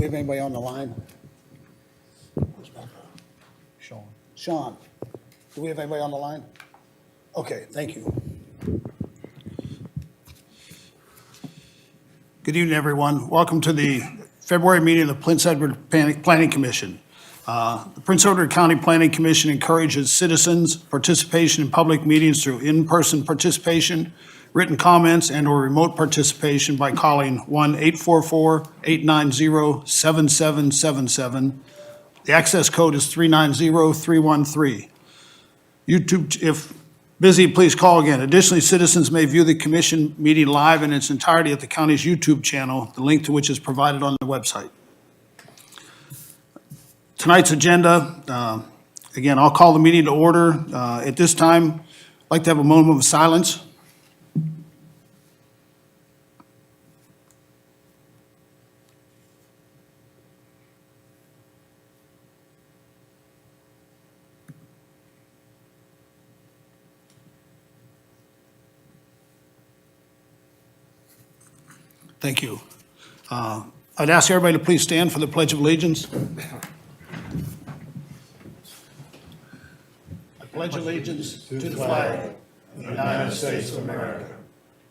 we have anybody on the line? Sean, do we have anybody on the line? Okay, thank you. Good evening, everyone. Welcome to the February meeting of the Prince Edward Planning Commission. The Prince Edward County Planning Commission encourages citizens' participation in public meetings through in-person participation, written comments, and/or remote participation by calling 1-844-890-7777. The access code is 390313. YouTube, if busy, please call again. Additionally, citizens may view the commission meeting live in its entirety at the county's YouTube channel, the link to which is provided on the website. Tonight's agenda, again, I'll call the meeting to order. At this time, I'd like to have a moment of silence. Thank you. I'd ask everybody to please stand for the Pledge of Allegiance. I pledge allegiance to the flag of the United States of America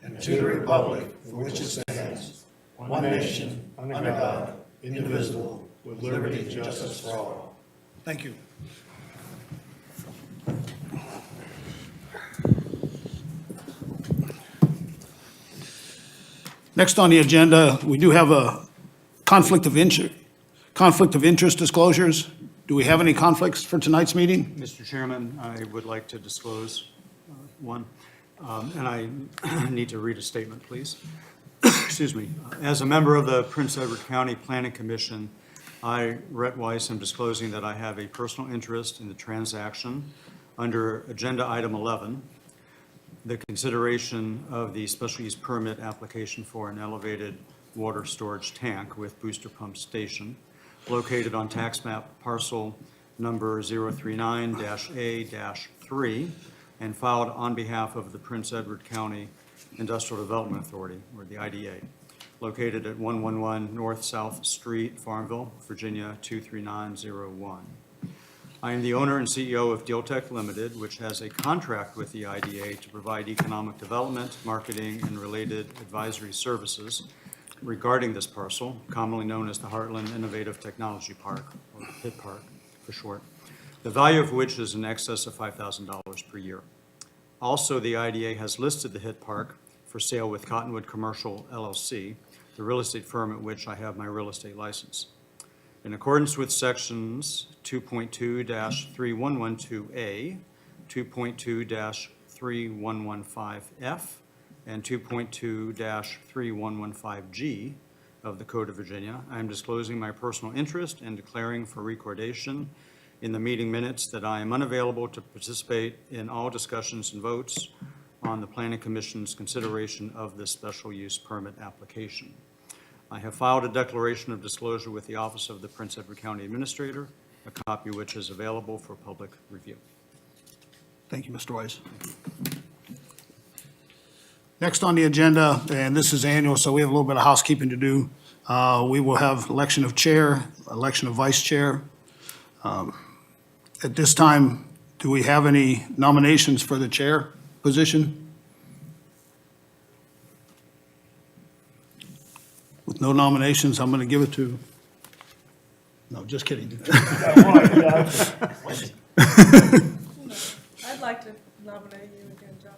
and to the republic for which it stands, one nation, under God, indivisible, with liberty and justice for all. Thank you. Next on the agenda, we do have a conflict of interest disclosures. Do we have any conflicts for tonight's meeting? Mr. Chairman, I would like to disclose one, and I need to read a statement, please. Excuse me. As a member of the Prince Edward County Planning Commission, I, Rhett Weiss, am disclosing that I have a personal interest in the transaction under Agenda Item 11, the consideration of the special use permit application for an elevated water storage tank with booster pump station located on tax map parcel number 039-A-3 and filed on behalf of the Prince Edward County Industrial Development Authority, or the IDA, located at 111 North South Street, Farmville, Virginia 23901. I am the owner and CEO of Dealtech Limited, which has a contract with the IDA to provide economic development, marketing, and related advisory services regarding this parcel, commonly known as the Heartland Innovative Technology Park, or HIT Park for short, the value of which is in excess of $5,000 per year. Also, the IDA has listed the HIT Park for sale with Cottonwood Commercial LLC, the real estate firm at which I have my real estate license. In accordance with sections 2.2-3112A, 2.2-3115F, and 2.2-3115G of the Code of Virginia, I am disclosing my personal interest and declaring for recordation in the meeting minutes that I am unavailable to participate in all discussions and votes on the Planning Commission's consideration of this special use permit application. I have filed a declaration of disclosure with the Office of the Prince Edward County Administrator, a copy of which is available for public review. Thank you, Mr. Weiss. Next on the agenda, and this is annual, so we have a little bit of housekeeping to do. We will have election of chair, election of vice chair. At this time, do we have any nominations for the chair position? With no nominations, I'm going to give it to, no, just kidding. I'd like to nominate you again, John.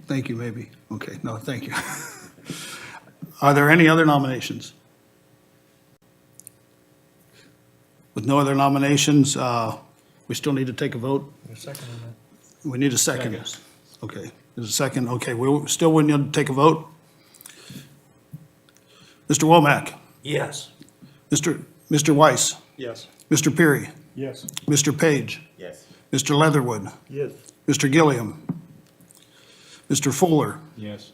Thank you, maybe. Okay, no, thank you. Are there any other nominations? With no other nominations, we still need to take a vote? We need a second. Yes. Okay, there's a second. Okay, we still would need to take a vote? Mr. Womack? Yes. Mr. Weiss? Yes. Mr. Peary? Yes. Mr. Page? Yes. Mr. Leatherwood? Yes. Mr. Gilliam? Mr. Fuller? Yes.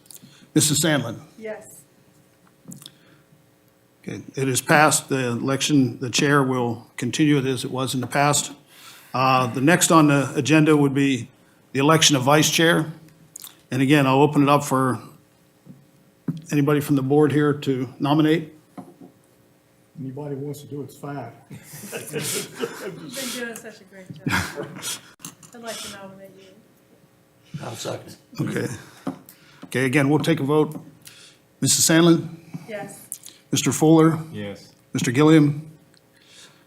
Mrs. Sandlin? Yes. Okay, it is passed. The election, the chair will continue as it was in the past. The next on the agenda would be the election of vice chair. And again, I'll open it up for anybody from the board here to nominate. Anybody wants to do it's fine. You've been doing such a great job. I'd like to nominate you. I'll second. Okay. Okay, again, we'll take a vote. Mrs. Sandlin? Yes. Mr. Fuller? Yes. Mr. Gilliam?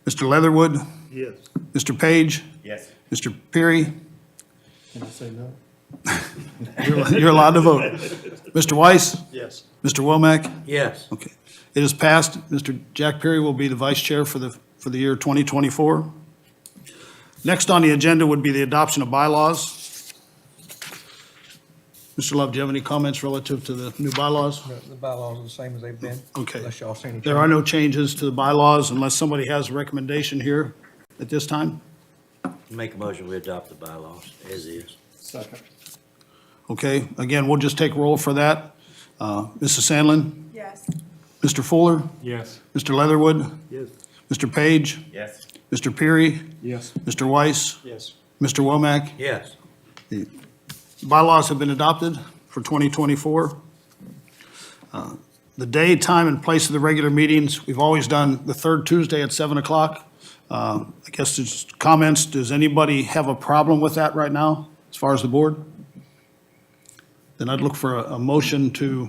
Mr. Leatherwood? Yes. Mr. Page? Yes. Mr. Peary? Can I say no? You're allowed to vote. Mr. Weiss? Yes. Mr. Womack? Yes. Okay. It is passed. Mr. Jack Perry will be the vice chair for the year 2024. Next on the agenda would be the adoption of bylaws. Mr. Love, do you have any comments relative to the new bylaws? The bylaws are the same as they've been. Okay. Unless y'all see any change. There are no changes to the bylaws unless somebody has a recommendation here at this time. Make a motion, we adopt the bylaws as is. Second. Okay, again, we'll just take roll for that. Mrs. Sandlin? Yes. Mr. Fuller? Yes. Mr. Leatherwood? Yes. Mr. Page? Yes. Mr. Peary? Yes. Mr. Weiss? Yes. Mr. Womack? Yes. Bylaws have been adopted for 2024. The day, time, and place of the regular meetings, we've always done the third Tuesday at 7 o'clock. I guess there's comments. Does anybody have a problem with that right now, as far as the board? Then I'd look for a motion to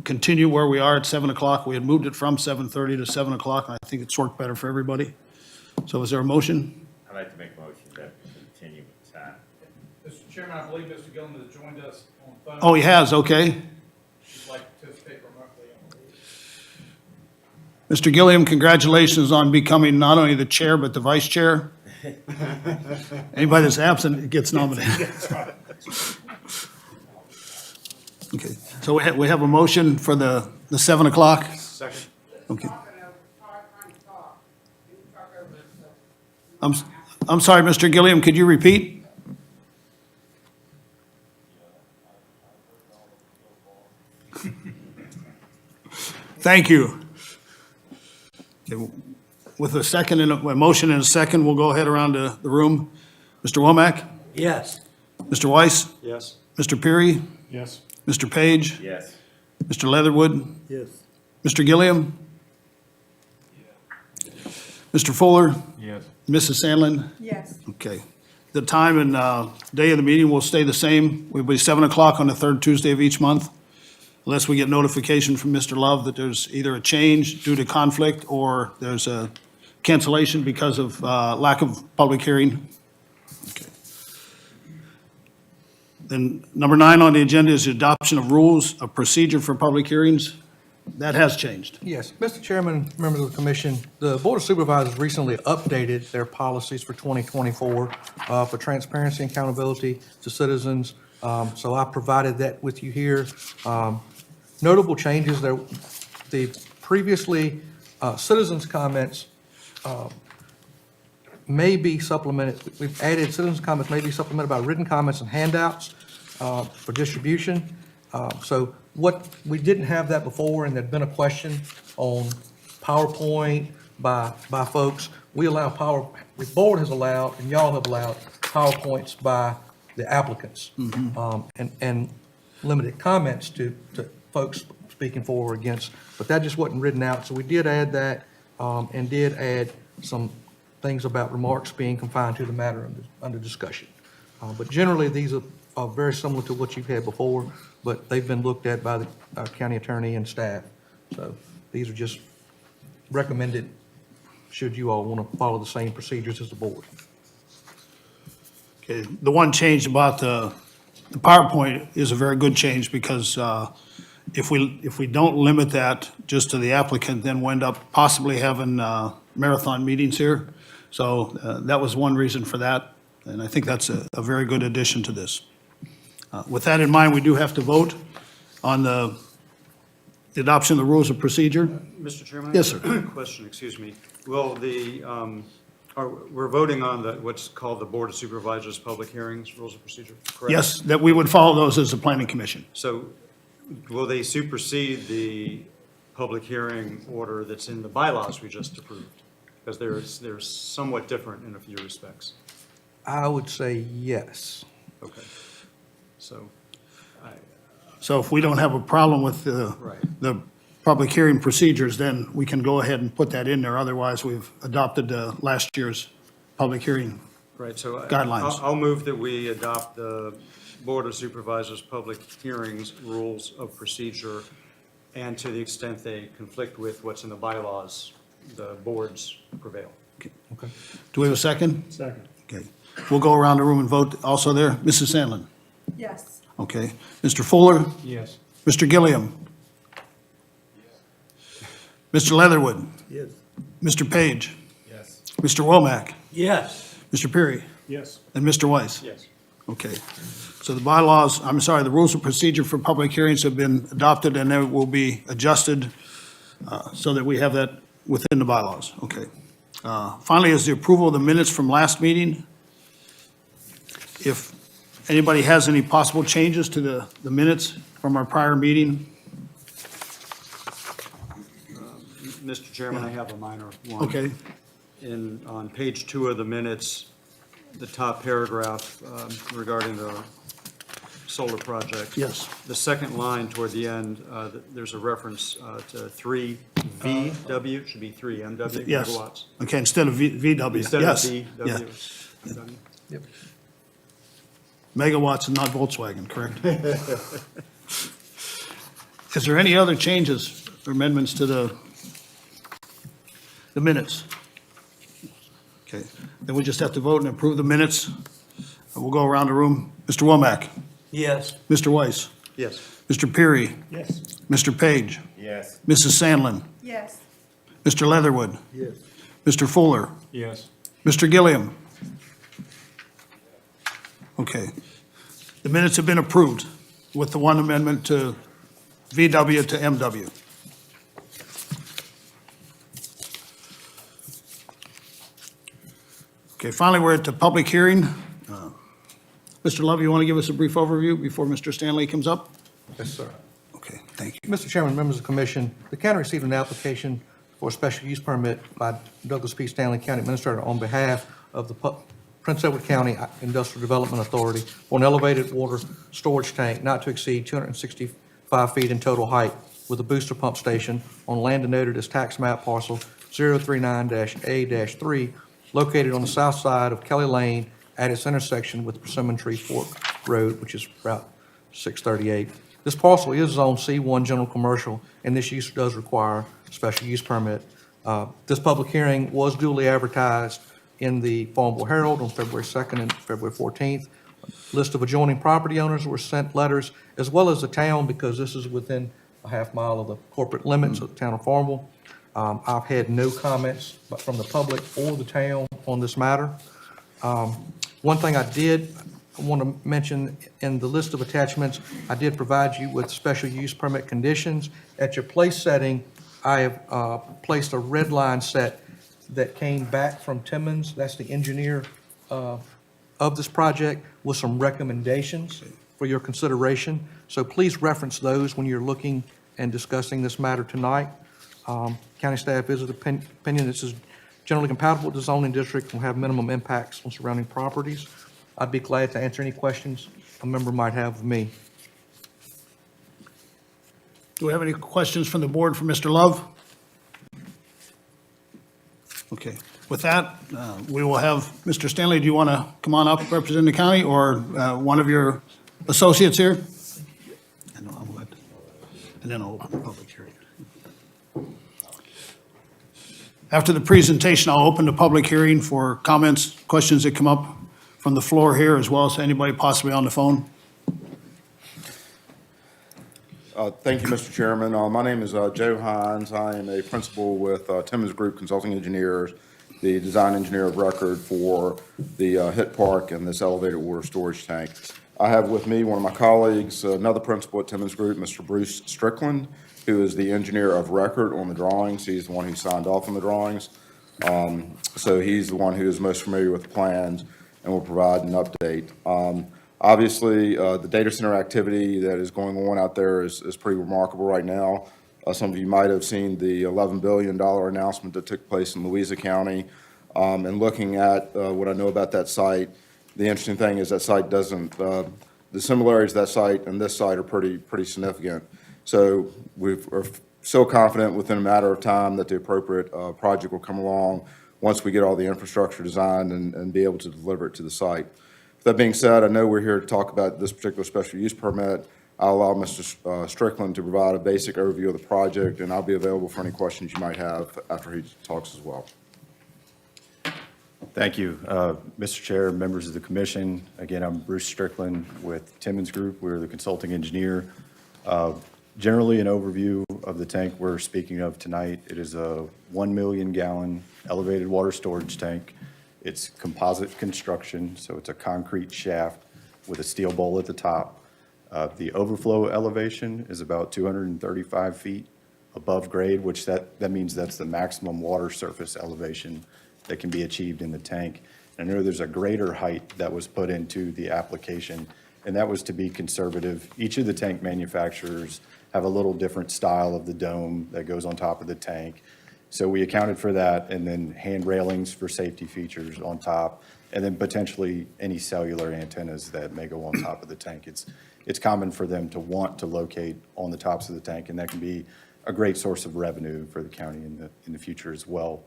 continue where we are at 7 o'clock. We had moved it from 7:30 to 7 o'clock, and I think it's worked better for everybody. So is there a motion? I'd like to make a motion that we continue with the time. Mr. Chairman, I believe Mr. Gilman has joined us on the phone. Oh, he has, okay. He'd like to participate remotely on the meeting. Mr. Gilliam, congratulations on becoming not only the chair, but the vice chair. Anybody that's absent gets nominated. Okay, so we have a motion for the 7 o'clock? Second. Okay. I'm sorry, Mr. Gilliam, could you repeat? Thank you. Okay, with a second and a motion and a second, we'll go ahead around the room. Mr. Womack? Yes. Mr. Weiss? Yes. Mr. Peary? Yes. Mr. Page? Yes. Mr. Leatherwood? Yes. Mr. Gilliam? Mr. Fuller? Yes. Mrs. Sandlin? Yes. Okay. The time and day of the meeting will stay the same. We'll be 7 o'clock on the third Tuesday of each month, unless we get notification from Mr. Love that there's either a change due to conflict or there's a cancellation because of lack of public hearing. Okay. Then number 9 on the agenda is the adoption of rules of procedure for public hearings. That has changed. Yes, Mr. Chairman, members of the commission, the Board of Supervisors recently updated their policies for 2024 for transparency and accountability to citizens. So I provided that with you here. Notable changes there, the previously citizens' comments may be supplemented. We've added citizens' comments may be supplemented by written comments and handouts for distribution. So what, we didn't have that before, and there'd been a question on PowerPoint by folks. We allow the board has allowed, and y'all have allowed PowerPoints by the applicants. And limited comments to folks speaking for or against, but that just wasn't written out. So we did add that, and did add some things about remarks being confined to the matter under discussion. But generally, these are very similar to what you've had before, but they've been looked at by the county attorney and staff. So these are just recommended, should you all want to follow the same procedures as the board. Okay, the one change about the PowerPoint is a very good change because if we don't limit that just to the applicant, then we'll end up possibly having marathon meetings here. So that was one reason for that, and I think that's a very good addition to this. With that in mind, we do have to vote on the adoption of the rules of procedure. Mr. Chairman? Yes, sir. Question, excuse me. Will we're voting on what's called the Board of Supervisors Public Hearings Rules of Procedure, correct? Yes, that we would follow those as a planning commission. So will they supersede the public hearing order that's in the bylaws we just approved? Because they're somewhat different in a few respects. I would say yes. Okay. So, So if we don't have a problem with Right. the public hearing procedures, then we can go ahead and put that in there. Otherwise, we've adopted last year's public hearing. Right, so Guidelines. I'll move that we adopt the Board of Supervisors' public hearings rules of procedure, and to the extent they conflict with what's in the bylaws, the boards prevail. Okay. Do we have a second? Second. Okay. We'll go around the room and vote also there. Mrs. Sandlin? Yes. Okay. Mr. Fuller? Yes. Mr. Gilliam? Mr. Leatherwood? Yes. Mr. Page? Yes. Mr. Womack? Yes. Mr. Perry? Yes. And Mr. Weiss? Yes. Okay. So the bylaws, I'm sorry, the rules of procedure for public hearings have been adopted, and they will be adjusted so that we have that within the bylaws. Okay. Finally, is the approval of the minutes from last meeting. If anybody has any possible changes to the minutes from our prior meeting, Mr. Chairman, I have a minor one. okay. On page 2 of the minutes, the top paragraph regarding the solar project. Yes. The second line toward the end, there's a reference to 3 VW, it should be 3 MW Yes. megawatts. Okay, instead of VW. Instead Yes. of Yeah. VW. Yep. Megawatts and not Volkswagen, correct? Is there any other changes or amendments to the minutes? Okay, then we just have to vote and approve the minutes. We'll go around the room. Mr. Womack? Yes. Mr. Weiss? Yes. Mr. Peary? Yes. Mr. Page? Yes. Mrs. Sandlin? Yes. Mr. Leatherwood? Yes. Mr. Fuller? Yes. Mr. Gilliam? Okay. The minutes have been approved with the one amendment to VW to MW. Okay, finally, we're at the public hearing. Mr. Love, you want to give us a brief overview before Mr. Stanley comes up? Yes, sir. Okay, thank you. Mr. Chairman, members of the commission, the county received an application for a special use permit by Douglas P. Stanley, County Administrator, on behalf of the Prince Edward County Industrial Development Authority for an elevated water storage tank not to exceed 265 feet in total height with a booster pump station on land denoted as tax map parcel 039-A-3, located on the south side of Kelly Lane at its intersection with Persimmon Tree Fork Road, which is Route 638. This parcel is Zone C1 General Commercial, and this use does require a special use permit. This public hearing was duly advertised in the Farmville Herald on February 2nd and February 14th. List of adjoining property owners were sent letters, as well as the town, because this is within a half mile of the corporate limits of the town of Farmville. I've had no comments from the public or the town on this matter. One thing I want to mention, in the list of attachments, I did provide you with special use permit conditions. At your place setting, I have placed a red line set that came back from Timmons, that's the engineer of this project, with some recommendations for your consideration. So please reference those when you're looking and discussing this matter tonight. County staff is of the opinion this is generally compatible with the zoning district and will have minimum impacts on surrounding properties. I'd be glad to answer any questions a member might have of me. Do we have any questions from the board for Mr. Love? Okay, with that, we will have, Mr. Stanley, do you want to come on up, represent the county, or one of your associates here? I know, I'm glad. And then I'll open the public hearing. After the presentation, I'll open the public hearing for comments, questions that come up from the floor here, as well as anybody possibly on the phone. Thank you, Mr. Chairman. My name is Joe Hines. I am a principal with Timmons Group Consulting Engineers, the design engineer of record for the HIT Park and this elevated water storage tank. I have with me one of my colleagues, another principal at Timmons Group, Mr. Bruce Strickland, who is the engineer of record on the drawings. He's the one who signed off on the drawings. So he's the one who is most familiar with the plans and will provide an update. Obviously, the data center activity that is going on out there is pretty remarkable right now. Some of you might have seen the $11 billion announcement that took place in Louisa County. And looking at what I know about that site, the interesting thing is that site doesn't, the similarities of that site and this site are pretty significant. So we're so confident within a matter of time that the appropriate project will come along once we get all the infrastructure designed and be able to deliver it to the site. That being said, I know we're here to talk about this particular special use permit. I'll allow Mr. Strickland to provide a basic overview of the project, and I'll be available for any questions you might have after he talks as well. Thank you, Mr. Chair, members of the commission. Again, I'm Bruce Strickland with Timmons Group. We're the consulting engineer. Generally, an overview of the tank we're speaking of tonight. It is a 1 million gallon elevated water storage tank. It's composite construction, so it's a concrete shaft with a steel bowl at the top. The overflow elevation is about 235 feet above grade, which that means that's the maximum water surface elevation that can be achieved in the tank. And I know there's a greater height that was put into the application, and that was to be conservative. Each of the tank manufacturers have a little different style of the dome that goes on top of the tank. So we accounted for that, and then hand railings for safety features on top, and then potentially any cellular antennas that may go on top of the tank. It's common for them to want to locate on the tops of the tank, and that can be a great source of revenue for the county in the future as well.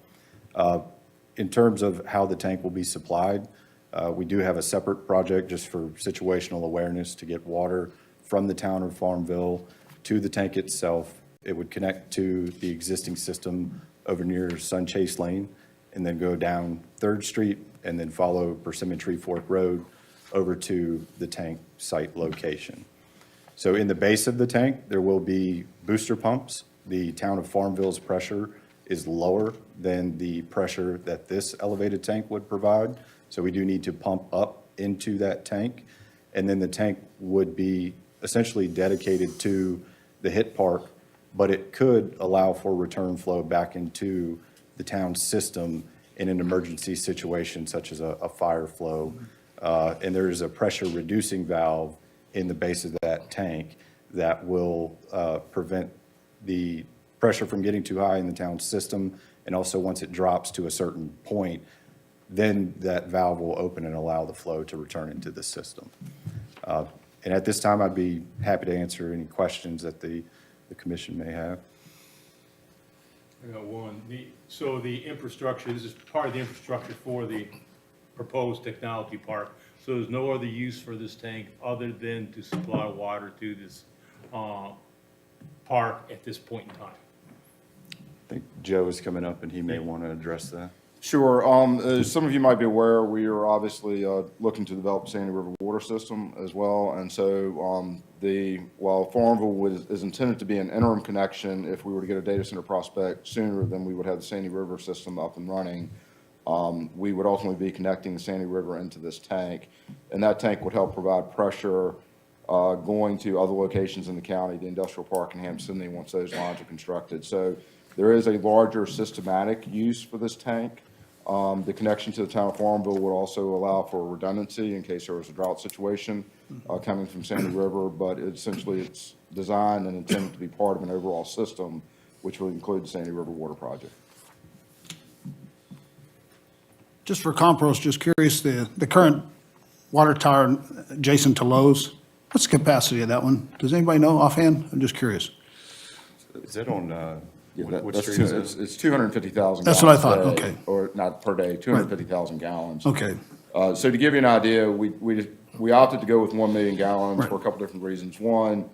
In terms of how the tank will be supplied, we do have a separate project just for situational awareness to get water from the town of Farmville to the tank itself. It would connect to the existing system over near Sunchase Lane and then go down 3rd Street and then follow Persimmon Tree Fork Road over to the tank site location. So in the base of the tank, there will be booster pumps. The town of Farmville's pressure is lower than the pressure that this elevated tank would provide. So we do need to pump up into that tank. And then the tank would be essentially dedicated to the HIT park, but it could allow for return flow back into the town's system in an emergency situation such as a fire flow. And there is a pressure reducing valve in the base of that tank that will prevent the pressure from getting too high in the town's system. And also once it drops to a certain point, then that valve will open and allow the flow to return into the system. And at this time, I'd be happy to answer any questions that the commission may have. I got one. So the infrastructure, this is part of the infrastructure for the proposed technology park. So there's no other use for this tank other than to supply water to this park at this point in time? I think Joe is coming up and he may want to address that. Sure. As some of you might be aware, we are obviously looking to develop a Sandy River water system as well. And so while Farmville is intended to be an interim connection, if we were to get a data center prospect sooner than we would have the Sandy River system up and running, we would ultimately be connecting the Sandy River into this tank. And that tank would help provide pressure going to other locations in the county, the industrial park in Hampton, once those lines are constructed. So there is a larger systematic use for this tank. The connection to the town of Farmville would also allow for redundancy in case there was a drought situation coming from Sandy River, but essentially it's designed and intended to be part of an overall system, which will include the Sandy River Water Project. Just for compost, just curious, the current water tower adjacent to Lowe's, what's the capacity of that one? Does anybody know offhand? I'm just curious. Is that on, Yeah, what that's street is it? It's 250,000 That's what I gallons thought, per day, okay. Or not per day, 250,000 gallons. Okay, So to give you an idea, we opted to go with 1 million gallons for a couple different reasons. One,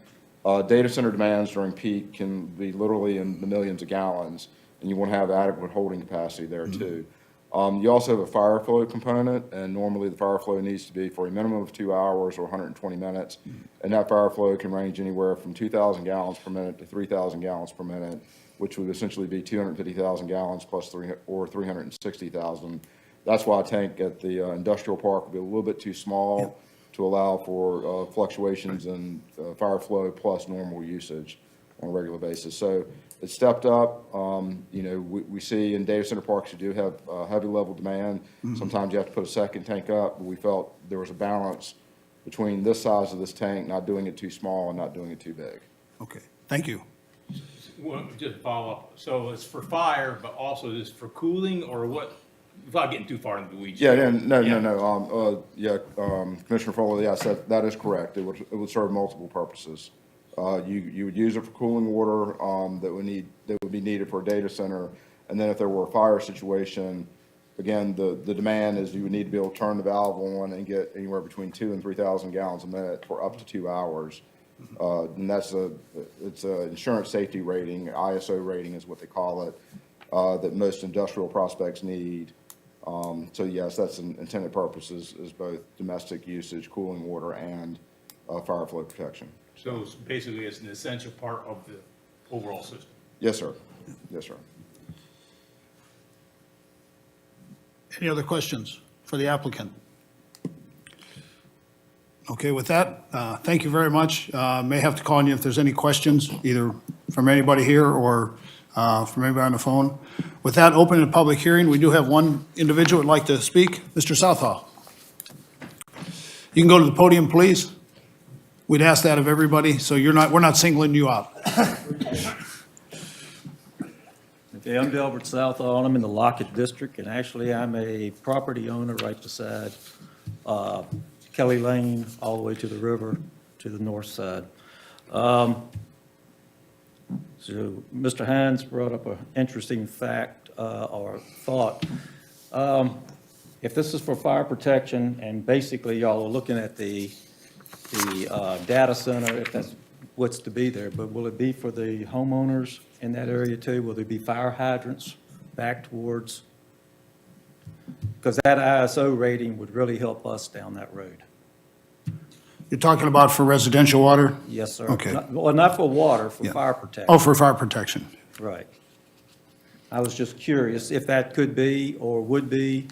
data center demands during peak can be literally in the millions of gallons, and you want to have adequate holding capacity there too. You also have a fire flow component, and normally the fire flow needs to be for a minimum of 2 hours or 120 minutes. And that fire flow can range anywhere from 2,000 gallons per minute to 3,000 gallons per minute, which would essentially be 250,000 gallons plus 360,000. That's why a tank at the industrial park would be a little bit too small to allow for fluctuations in fire flow plus normal usage on a regular basis. So it's stepped up. We see in data center parks you do have heavy level demand. Sometimes you have to put a second tank up, but we felt there was a balance between this size of this tank, not doing it too small and not doing it too big. okay, thank you. Well, just follow up. So it's for fire, but also is for cooling or what? Without getting too far into the weeds. Yeah, no. Commissioner Foley, yes, that is correct. It would serve multiple purposes You would use it for cooling water that would be needed for a data center. And then if there were a fire situation, again, the demand is you would need to be able to turn the valve on and get anywhere between 2,000 and 3,000 gallons a minute for up to 2 hours. And it's a insurance safety rating, ISO rating is what they call it, that most industrial prospects need. So yes, that's an intended purpose is both domestic usage, cooling water, and fire flow protection. So it's basically, it's an essential part of the overall system. Yes, sir. Yes, sir. Any other questions for the applicant? Okay, with that, thank you very much. May have to call on you if there's any questions, either from anybody here or from anybody on the phone. With that, opening the public hearing, we do have one individual who'd like to speak, Mr. Southall. You can go to the podium, please. We'd ask that of everybody, so we're not singling you out. Okay, I'm Delbert Southall. I'm in the Lockett District, and actually I'm a property owner right beside Kelly Lane, all the way to the river to the north side. So Mr. Hines brought up an interesting fact or thought. If this is for fire protection, and basically y'all are looking at the data center, if that's what's to be there, but will it be for the homeowners in that area too? Will there be fire hydrants back towards? Because that ISO rating would really help us down that road. You're talking about for residential water? Yes, sir. Okay. Well, not for water, for Yeah. fire protection. Oh, for fire protection. Right. I was just curious if that could be or would be.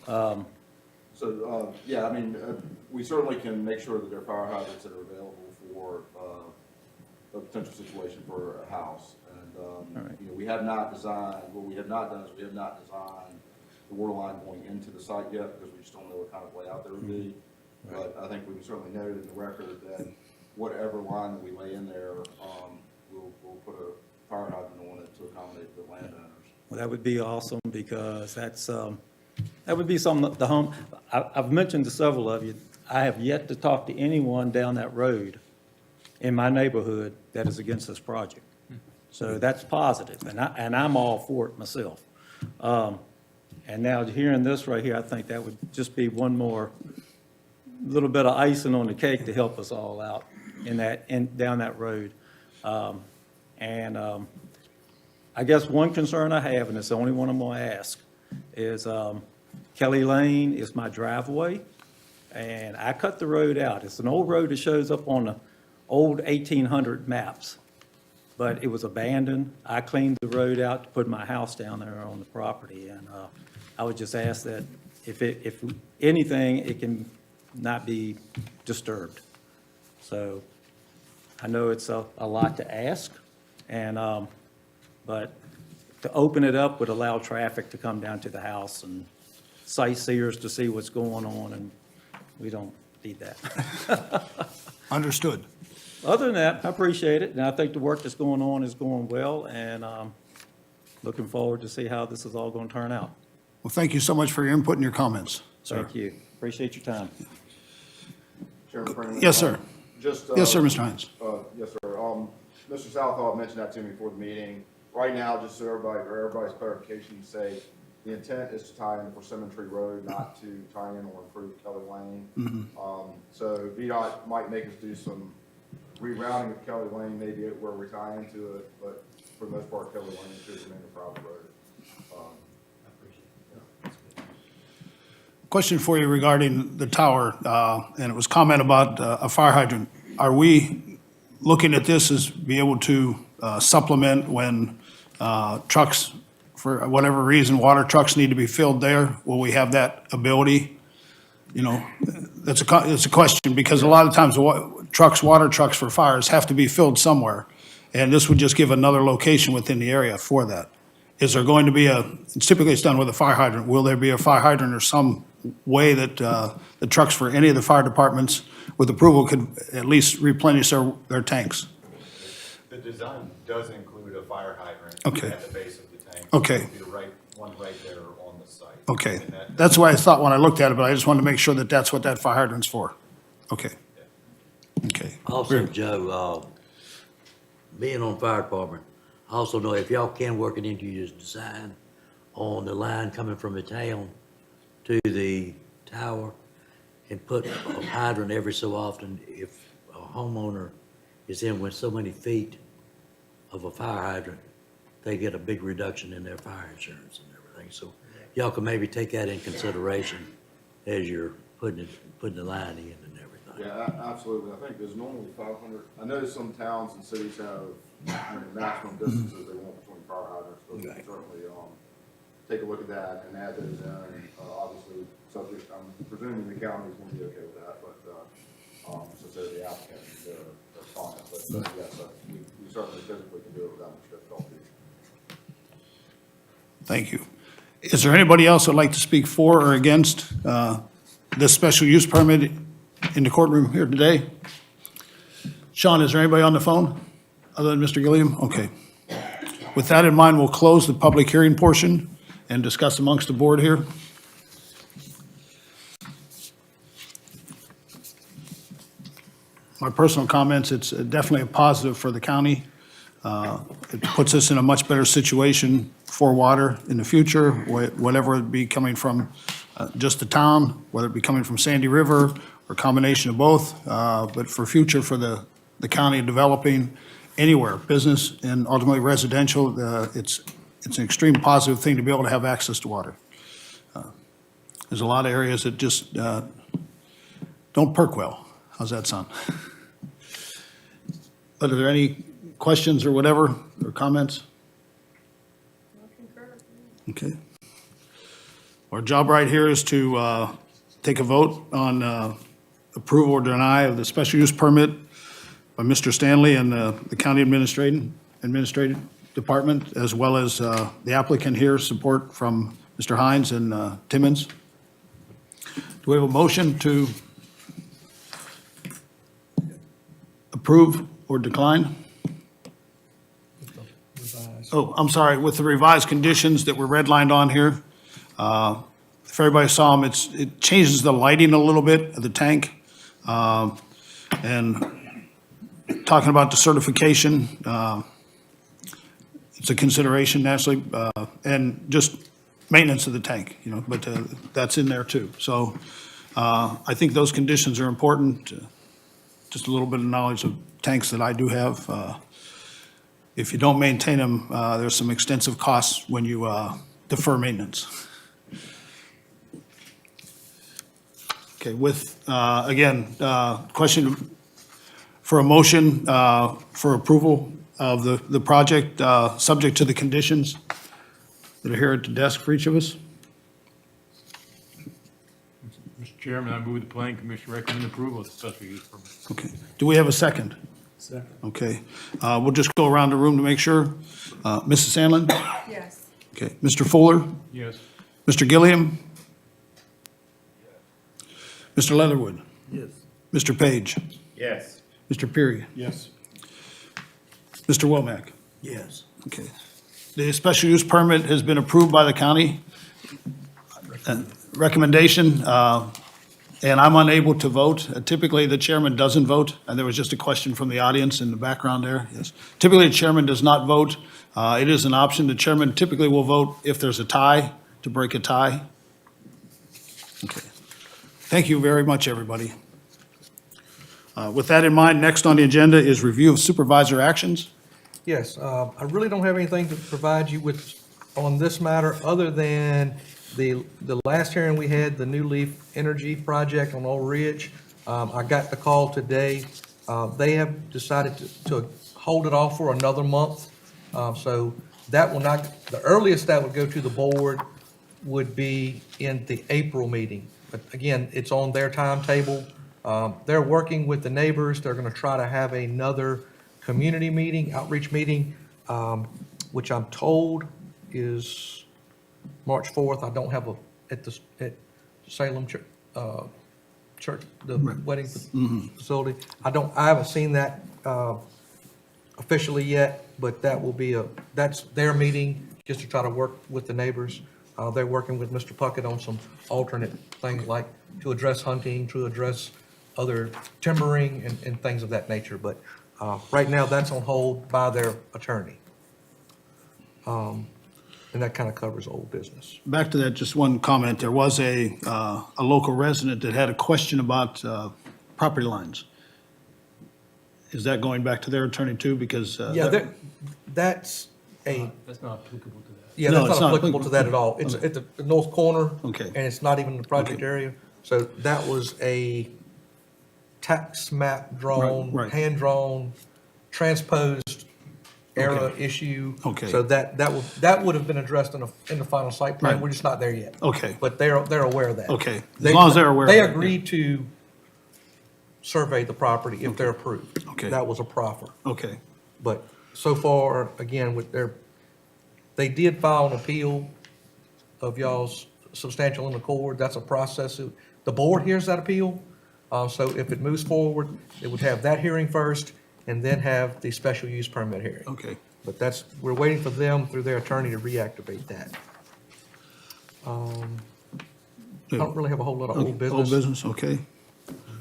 So, yeah, I mean, we certainly can make sure that there are fire hydrants that are available for a potential situation for a house. And, right. you know, we have not designed, what we have not done is we have not designed the water line going into the site yet because we just don't know what kind of layout there would be. But I think we can certainly note in the record that whatever line that we lay in there, we'll put a fire hydrant on it to accommodate the landowners. Well, that would be awesome because that's, that would be something that the home, I've mentioned to several of you, I have yet to talk to anyone down that road in my neighborhood that is against this project. So that's positive, and I'm all for it myself. And now hearing this right here, I think that would just be one more little bit of icing on the cake to help us all out down that road. I guess one concern I have, and it's the only one I'm going to ask, is Kelly Lane is my driveway, and I cut the road out. It's an old road that shows up on the old 1800 maps, but it was abandoned. I cleaned the road out to put my house down there on the property, and I would just ask that if anything, it can not be disturbed. So I know it's a lot to ask, and but to open it up would allow traffic to come down to the house and sightseers to see what's going on, and we don't need that. Understood. Other than that, I appreciate it, and I think the work that's going on is going well, and looking forward to see how this is all going to turn out. Well, thank you so much for your input and your comments, sir. Thank you. Appreciate your time. Chairman Freeman? Yes, sir. Just, Yes, sir, Mr. Hines. Yes, sir. Mr. Southall mentioned that to me before the meeting. Right now, just so everybody's clarification, to say the intent is to tie in for Cemetery Road, not to tie in or improve Kelly Lane. So VDOT might make us do some rerouting of Kelly Lane, maybe where we tie into it, but for the most part, Kelly Lane should remain a private road. Question for you regarding the tower, and it was comment about a fire hydrant. Are we looking at this as be able to supplement when trucks, for whatever reason, water trucks need to be filled there? Will we have that ability? You know, it's a question, because a lot of times water trucks for fires have to be filled somewhere, and this would just give another location within the area for that. Is there going to be typically it's done with a fire hydrant, will there be a fire hydrant or some way that the trucks for any of the fire departments with approval could at least replenish their tanks? The design does include a fire hydrant Okay. at the base of the tank. Okay. It would be the one right there on the site. Okay, And that- that's what I thought when I looked at it, but I just wanted to make sure that that's what that fire hydrant's for. Okay. Okay. Also, Joe, being on fire department, I also know if y'all can work it into your design on the line coming from the town to the tower and put a hydrant every so often, if a homeowner is in with so many feet of a fire hydrant, they get a big reduction in their fire insurance and everything. So y'all can maybe take that in consideration as you're putting the line in and everything. Yeah, absolutely. I think there's normally 500. I know some towns and cities have maximum distances they want between fire hydrants, but we can certainly take a look at that and add those in. Obviously, subject, I'm presuming the county is going to be okay with that, but since they're the applicant, they're fine. But yes, we certainly physically can do it without much difficulty. Thank you. Is there anybody else that'd like to speak for or against this special use permit in the courtroom here today? Sean, is there anybody on the phone other than Mr. Gilliam? Okay. With that in mind, we'll close the public hearing portion and discuss amongst the board here. My personal comments, it's definitely a positive for the county. It puts us in a much better situation for water in the future, whatever it be coming from just the town, whether it be coming from Sandy River or a combination of both. But for future, for the county developing anywhere, business and ultimately residential, it's an extreme positive thing to be able to have access to water. There's a lot of areas that just don't perk well. How's that sound? But are there any questions or whatever, or comments? I concur. Okay. Our job right here is to take a vote on approval or deny of the special use permit by Mr. Stanley and the county administrative department, as well as the applicant here, support from Mr. Hines and Timmons. Do we have a motion to approve or decline? Oh, I'm sorry, with the revised conditions that were redlined on here. If everybody saw them, it changes the lighting a little bit of the tank. And talking about the certification, it's a consideration naturally, and just maintenance of the tank, but that's in there too. So I think those conditions are important. Just a little bit of knowledge of tanks that I do have. If you don't maintain them, there's some extensive costs when you defer maintenance. Okay, with, again, question for a motion for approval of the project, subject to the conditions that are here at the desk for each of us. Mr. Chairman, I move the planning commission recommend approval of the special use permit. Okay, do we have a second? Second. Okay, we'll just go around the room to make sure. Mrs. Sandlin? Yes. Okay, Mr. Fuller? Yes. Mr. Gilliam? Mr. Leatherwood? Yes. Mr. Page? Yes. Mr. Peary? Yes. Mr. Womack? Yes. Okay. The special use permit has been approved by the county. Recommendation, and I'm unable to vote. Typically, the chairman doesn't vote, and there was just a question from the audience in the background there. Yes. Typically, the chairman does not vote. It is an option. The chairman typically will vote if there's a tie, to break a tie. Okay. Thank you very much, everybody. With that in mind, next on the agenda is review of supervisor actions. Yes, I really don't have anything to provide you with on this matter, other than the last hearing we had, the New Leaf Energy Project on Old Ridge. I got the call today. They have decided to hold it off for another month. So that will not, the earliest that would go to the board would be in the April meeting. But again, it's on their timetable. They're working with the neighbors. They're going to try to have another community meeting, outreach meeting, which I'm told is March 4th. I don't have at Salem Church, the wedding facility. I haven't seen that officially yet, but that will be that's their meeting, just to try to work with the neighbors. They're working with Mr. Puckett on some alternate things, like to address hunting, to address other timbering and things of that nature. But Right now, that's on hold by their attorney. And that kind of covers old business. Back to that, just one comment. There was a local resident that had a question about property lines. Is that going back to their attorney too? Because Yeah, that's a, That's not applicable to that. yeah, No, that's it's not not applicable to that at all. It's at the north corner. Okay. And it's not even in the project Okay. area. So that was a tax map drawn, Right, right. hand-drawn, transposed era Okay. issue. Okay. So that would have been addressed in the final site plan. Right. We're just not there yet. Okay. But they're aware of that. Okay. As long as they're aware of They it, yeah. agreed to survey the property if they're approved. Okay. That was a proffer. Okay, But so far, again, they did file an appeal of y'all's substantial in accord. That's a process. The board hears that appeal. So if it moves forward, it would have that hearing first and then have the special use permit hearing. okay. But we're waiting for them through their attorney to reactivate that. I don't really have a whole lot of old business. Old business, okay.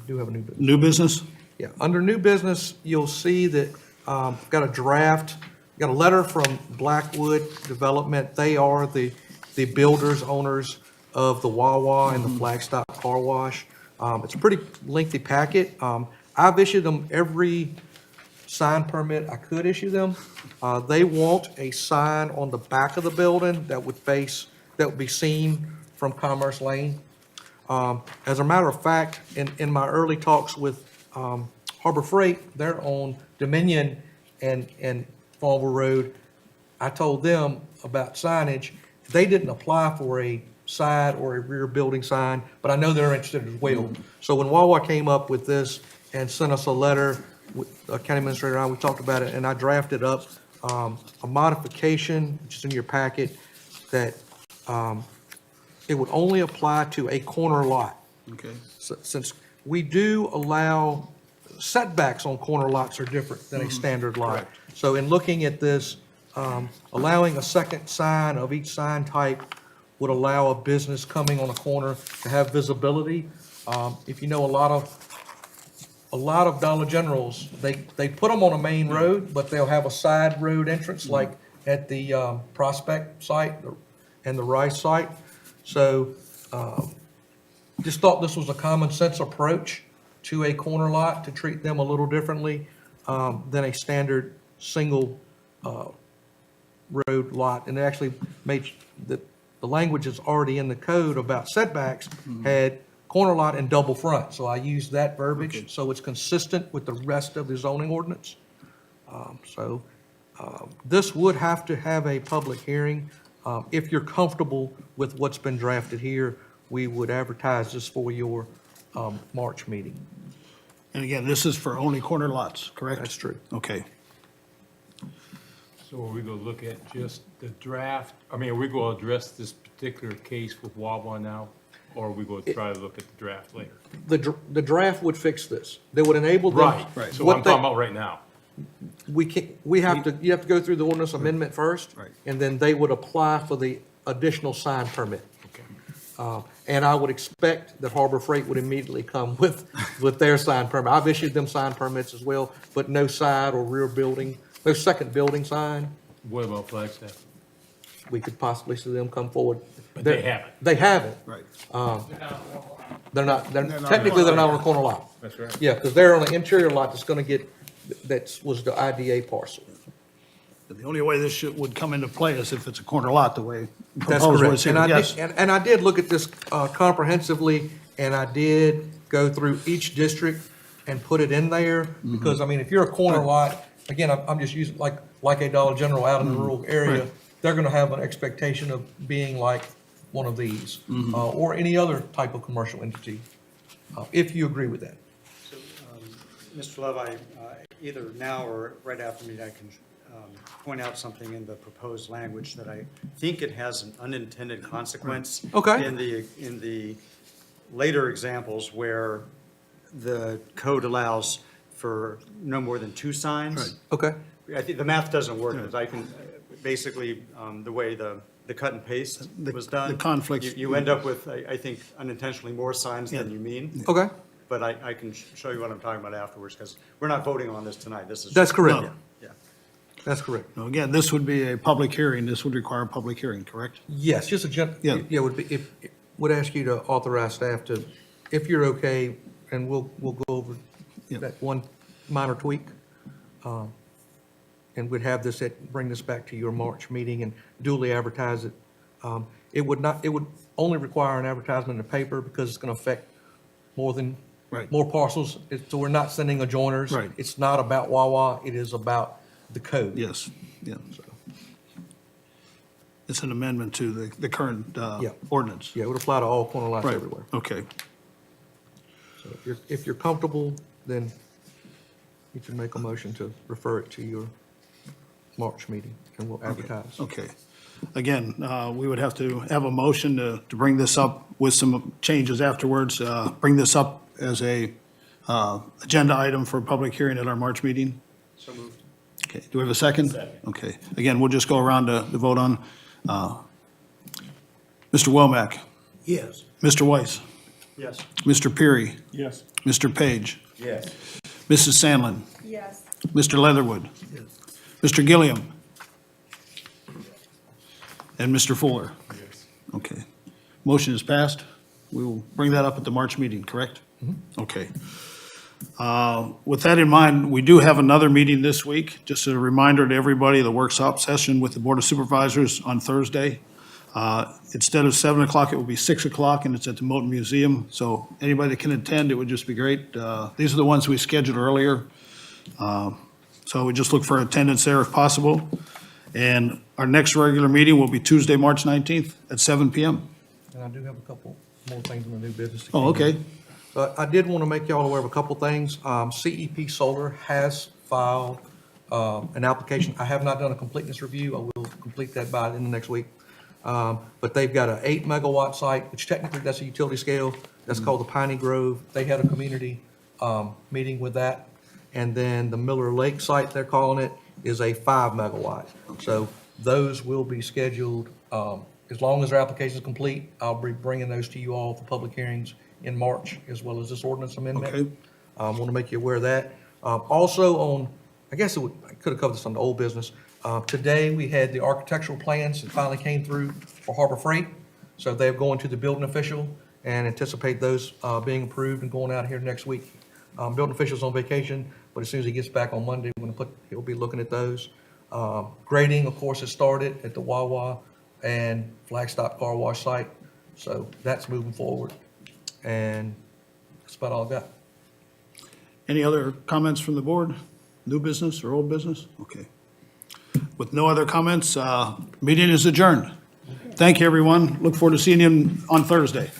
Do have a new business. New business? Yeah, under new business, you'll see that, got a draft, got a letter from Blackwood Development. They are the builders, owners of the Wawa and the Flagstop Car Wash. It's a pretty lengthy packet. I've issued them every sign permit I could issue them. They want a sign on the back of the building that would be seen from Commerce Lane. As a matter of fact, in my early talks with Harbor Freight, they're on Dominion and Farmville Road. I told them about signage. They didn't apply for a side or a rear building sign, but I know they're interested as well. So when Wawa came up with this and sent us a letter, with County Administrator and I, we talked about it, and I drafted up a modification, which is in your packet, that it would only apply to a corner lot. Okay. Since we do allow, setbacks on corner lots are different than a standard lot. So in looking at this, allowing a second sign of each sign type would allow a business coming on a corner to have visibility. If you know a lot of Dollar Generals, they put them on a main road, but they'll have a side road entrance, like at the Prospect site and the Rice site. So just thought this was a common sense approach to a corner lot, to treat them a little differently than a standard single road lot. And it actually made, the language is already in the code about setbacks, had corner lot and double front. So I used that verbiage, so it's consistent with the rest of the zoning ordinance. This would have to have a public hearing. If you're comfortable with what's been drafted here, we would advertise this for your March meeting. And again, this is for only corner lots, correct? That's true. Okay. So are we gonna look at just the draft? I mean, are we gonna address this particular case with Wawa now? Or are we gonna try to look at the draft later? The draft would fix this. They would enable them. Right. So what I'm they- talking about right now. you have to go through the ordinance amendment first. Right. And then they would apply for the additional sign permit. Okay. And I would expect that Harbor Freight would immediately come with their sign permit. I've issued them sign permits as well, but no side or rear building, no second building sign. What about Flagstaff? We could possibly see them come forward. But they haven't. They haven't. Right. Technically, they're not on a corner lot. That's right. Yeah, because they're on an interior lot that's gonna get, that was the IDA parcel. The only way this would come into play is if it's a corner lot, the way That's proposed correct. was here. And I Yes. did, and I did look at this comprehensively, and I did go through each district and put it in there, because, I mean, if you're a corner lot, again, I'm just using, like a Dollar General out in the rural area, Right. they're gonna have an expectation of being like one of these, or any other type of commercial entity, if you agree with that. So, Mr. Love, either now or right after me, I can point out something in the proposed language that I think it has an unintended consequence. Okay. In the later examples where the code allows for no more than 2 signs. Right. Okay, I think the math doesn't work, because I can, basically, the way the cut and paste The- was done. the conflicts. You end up with, I think, unintentionally more signs than you mean. okay, but I can show you what I'm talking about afterwards, because we're not voting on this tonight. This is. That's correct. No. Yeah. That's correct. Now, again, this would be a public hearing. This would require a public hearing, correct? Yes, just a Yeah. yeah, would ask you to authorize staff to, if you're okay, and we'll go over Yeah. that one minor tweak. And we'd have this bring this back to your March meeting and duly advertise it. It would only require an advertisement in the paper because it's going to affect more than, Right. more parcels. So we're not sending adjoiners. Right. It's not about Wawa, it is about the code. Yes, yeah. It's an amendment to the current Yeah. ordinance. Yeah, it would apply to all corner lots Right, everywhere. okay. So if you're comfortable, then you can make a motion to refer it to your March meeting, and we'll advertise. Okay. Again, we would have to have a motion to bring this up with some changes afterwards, bring this up as a agenda item for a public hearing at our March meeting. So moved. Okay, do we have a second? Second. Okay, again, we'll just go around to vote on. Mr. Womack, Yes. Mr. Weiss, Yes. Mr. Peary, Yes. Mr. Page, Yes. Mrs. Sandlin, Yes. Mr. Leatherwood, Mr. Gilliam, and Mr. Fuller. Yes. Okay. Motion is passed. We will bring that up at the March meeting, correct? Okay. With that in mind, we do have another meeting this week. Just a reminder to everybody, the workshop session with the Board of Supervisors on Thursday. Instead of 7 o'clock, it will be 6 o'clock, and it's at the Moton Museum. So anybody that can attend, it would just be great. These are the ones we scheduled earlier. So we just look for attendance there if possible. And our next regular meeting will be Tuesday, March 19th at 7 PM. And I do have a couple more things in the new business. that Oh, came in. okay. But I did want to make y'all aware of a couple things. CEP Solar has filed an application. I have not done a completeness review. I will complete that by the end of next week. But they've got an 8 megawatt site, which technically that's a utility scale. That's called the Piney Grove. They had a community meeting with that. And then the Miller Lake site, they're calling it, is a 5 megawatt. So those will be scheduled, as long as their application is complete, I'll be bringing those to you all for public hearings in March, as well as this ordinance amendment. Okay. Want to make you aware of that. Also on, I guess I could have covered this on the old business. Today, we had the architectural plans that finally came through for Harbor Freight. So they're going to the building official and anticipate those being approved and going out here next week. Building official's on vacation, but as soon as he gets back on Monday, he'll be looking at those. Grading, of course, has started at the Wawa and Flagstop Car Wash site. So that's moving forward. And that's about all I got. Any other comments from the board? New business or old business? Okay. With no other comments, meeting is adjourned. Thank you, everyone. Look forward to seeing you on Thursday.